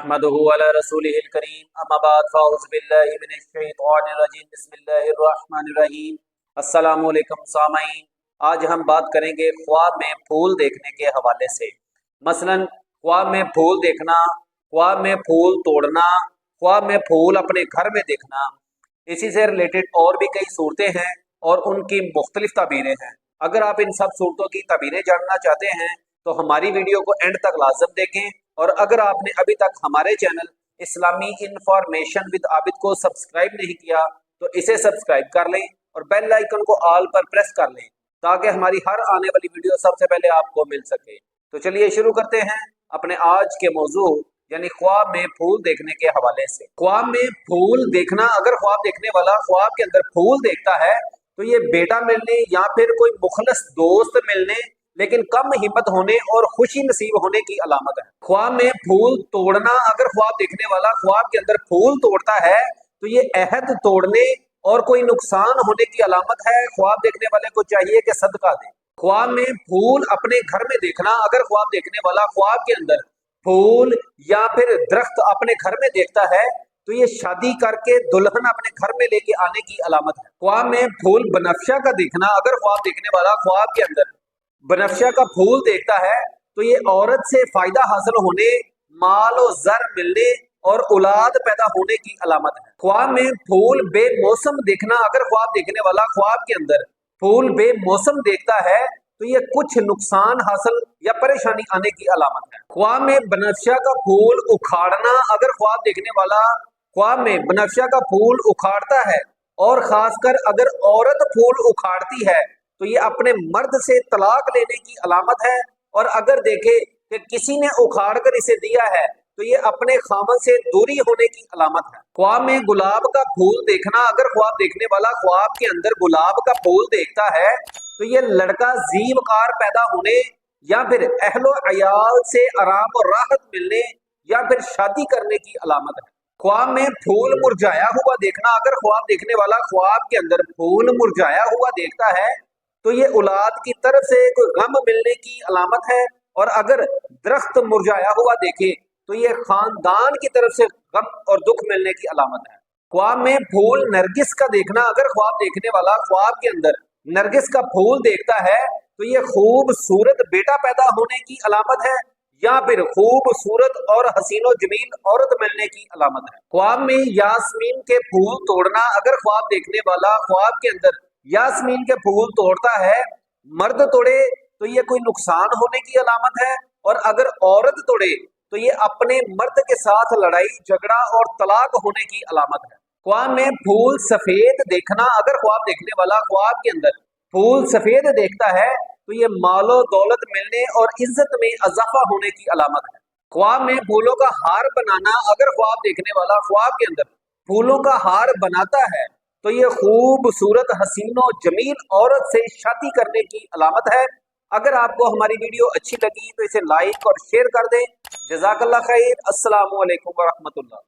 नहमदुहु अला रसूलिहिल करीम अम्मा बाद फ़अऊज़ु बिल्लाहि मिनश शैतानिर रजीम बिस्मिल्लाहिर रहमानिर रहीम। अस्सलामु अलैकुम सामाईन। आज हम बात करेंगे ख्वाब में फूल देखने के हवाले से। मसलन ख्वाब में फूल देखना, ख्वाब में फूल तोड़ना, ख्वाब में फूल अपने घर में देखना। इसी से रिलेटेड और भी कई सूरतें हैं और उनकी मुख्तलिफ ताबीरें हैं। अगर आप इन सब सूरतों की ताबीरें जानना चाहते हैं तो हमारी वीडियो को एंड तक लाजम देखें, और अगर आपने अभी तक हमारे channel Islami information with Abid को सब्सक्राइब नहीं किया तो इसे सब्सक्राइब कर लें और बेल आइकन को ऑल पर प्रेस कर लें ताकि हमारी हर आने वाली वीडियो सबसे पहले आपको मिल सके। तो चलिए शुरू करते हैं अपने आज के मौजू यानी ख्वाब में फूल देखने के हवाले से। ख्वाब में फूल देखना, अगर ख्वाब देखने वाला ख्वाब के अंदर फूल देखता है तो ये बेटा मिलने या फिर कोई मुखलस दोस्त मिलने लेकिन कम हिम्मत होने और खुशी नसीब होने की अलामत है। ख्वाब में फूल तोड़ना, अगर ख्वाब देखने वाला ख्वाब के अंदर फूल तोड़ता है तो ये अहद तोड़ने और कोई नुकसान होने की अलामत है। ख्वाब देखने वाले को चाहिए कि सदका दे। ख्वाब में फूल अपने घर में देखना, अगर ख्वाब देखने वाला ख्वाब के अंदर फूल या फिर दरख्त अपने घर में देखता है तो ये शादी करके दुल्हन अपने घर में लेके आने की अलामत है। ख्वाब में फूल बनफ्शा का देखना, अगर ख्वाब देखने वाला ख्वाब के अंदर बनफ्शा का फूल देखता है तो ये औरत से फायदा हासिल होने, माल और जर मिलने और औलाद पैदा होने की अलामत है। ख्वाब में फूल बेमौसम देखना, अगर ख्वाब देखने वाला ख्वाब के अंदर फूल बेमौसम देखता है तो ये कुछ नुकसान हासिल या परेशानी आने की अलामत है। ख्वाब में बनफ्शा का फूल उखाड़ना, अगर ख्वाब देखने वाला ख्वाब में बनफ्शा का फूल उखाड़ता है और खासकर अगर औरत फूल उखाड़ती है तो ये अपने मर्द से तलाक लेने की अलामत है। और अगर देखे कि किसी ने उखाड़ कर इसे दिया है तो ये अपने खामन से दूरी होने की अलामत है। ख्वाब में गुलाब का फूल देखना, अगर ख्वाब देखने वाला ख्वाब के अंदर गुलाब का फूल देखता है तो ये लड़का जीवकार पैदा होने या फिर अहलो अयाल से आराम और राहत मिलने या फिर शादी करने की अलामत है। ख्वाब में फूल मुरझाया हुआ देखना, अगर ख्वाब देखने वाला ख्वाब के अंदर फूल मुरझाया हुआ देखता है तो ये औलाद की तरफ से कोई गम मिलने की अलामत है। और अगर दरख्त मुरझाया हुआ देखे तो ये खानदान की तरफ से गम और दुख मिलने की अलामत है। ख्वाब में फूल नरगिस का देखना, अगर ख्वाब देखने वाला ख्वाब के अंदर नरगिस का फूल देखता है तो ये खूबसूरत बेटा पैदा होने की अलामत है या फिर खूबसूरत और हसीनो जमील औरत मिलने की अलामत है। ख्वाब में यास्मीन के फूल तोड़ना, अगर ख्वाब देखने वाला ख्वाब के अंदर यास्मीन के फूल तोड़ता है, मर्द तोड़े तो ये कोई नुकसान होने की अलामत है, और अगर औरत तोड़े तो ये अपने मर्द के साथ लड़ाई झगड़ा और तलाक होने की अलामत है। ख्वाब में फूल सफेद देखना, अगर ख्वाब देखने वाला ख्वाब के अंदर फूल सफेद देखता है तो ये मालो दौलत मिलने और इज्जत में इजाफा होने की अलामत है। ख्वाब में फूलों का हार बनाना, अगर ख्वाब देखने वाला ख्वाब के अंदर फूलों का हार बनाता है तो ये खूबसूरत हसीनो जमील औरत से शादी करने की अलामत है। अगर आपको हमारी वीडियो अच्छी लगी तो इसे लाइक और शेयर कर दें। जज़ाकल्लाह खैर। अस्सलामु अलैकुम व रहमतुल्लाह।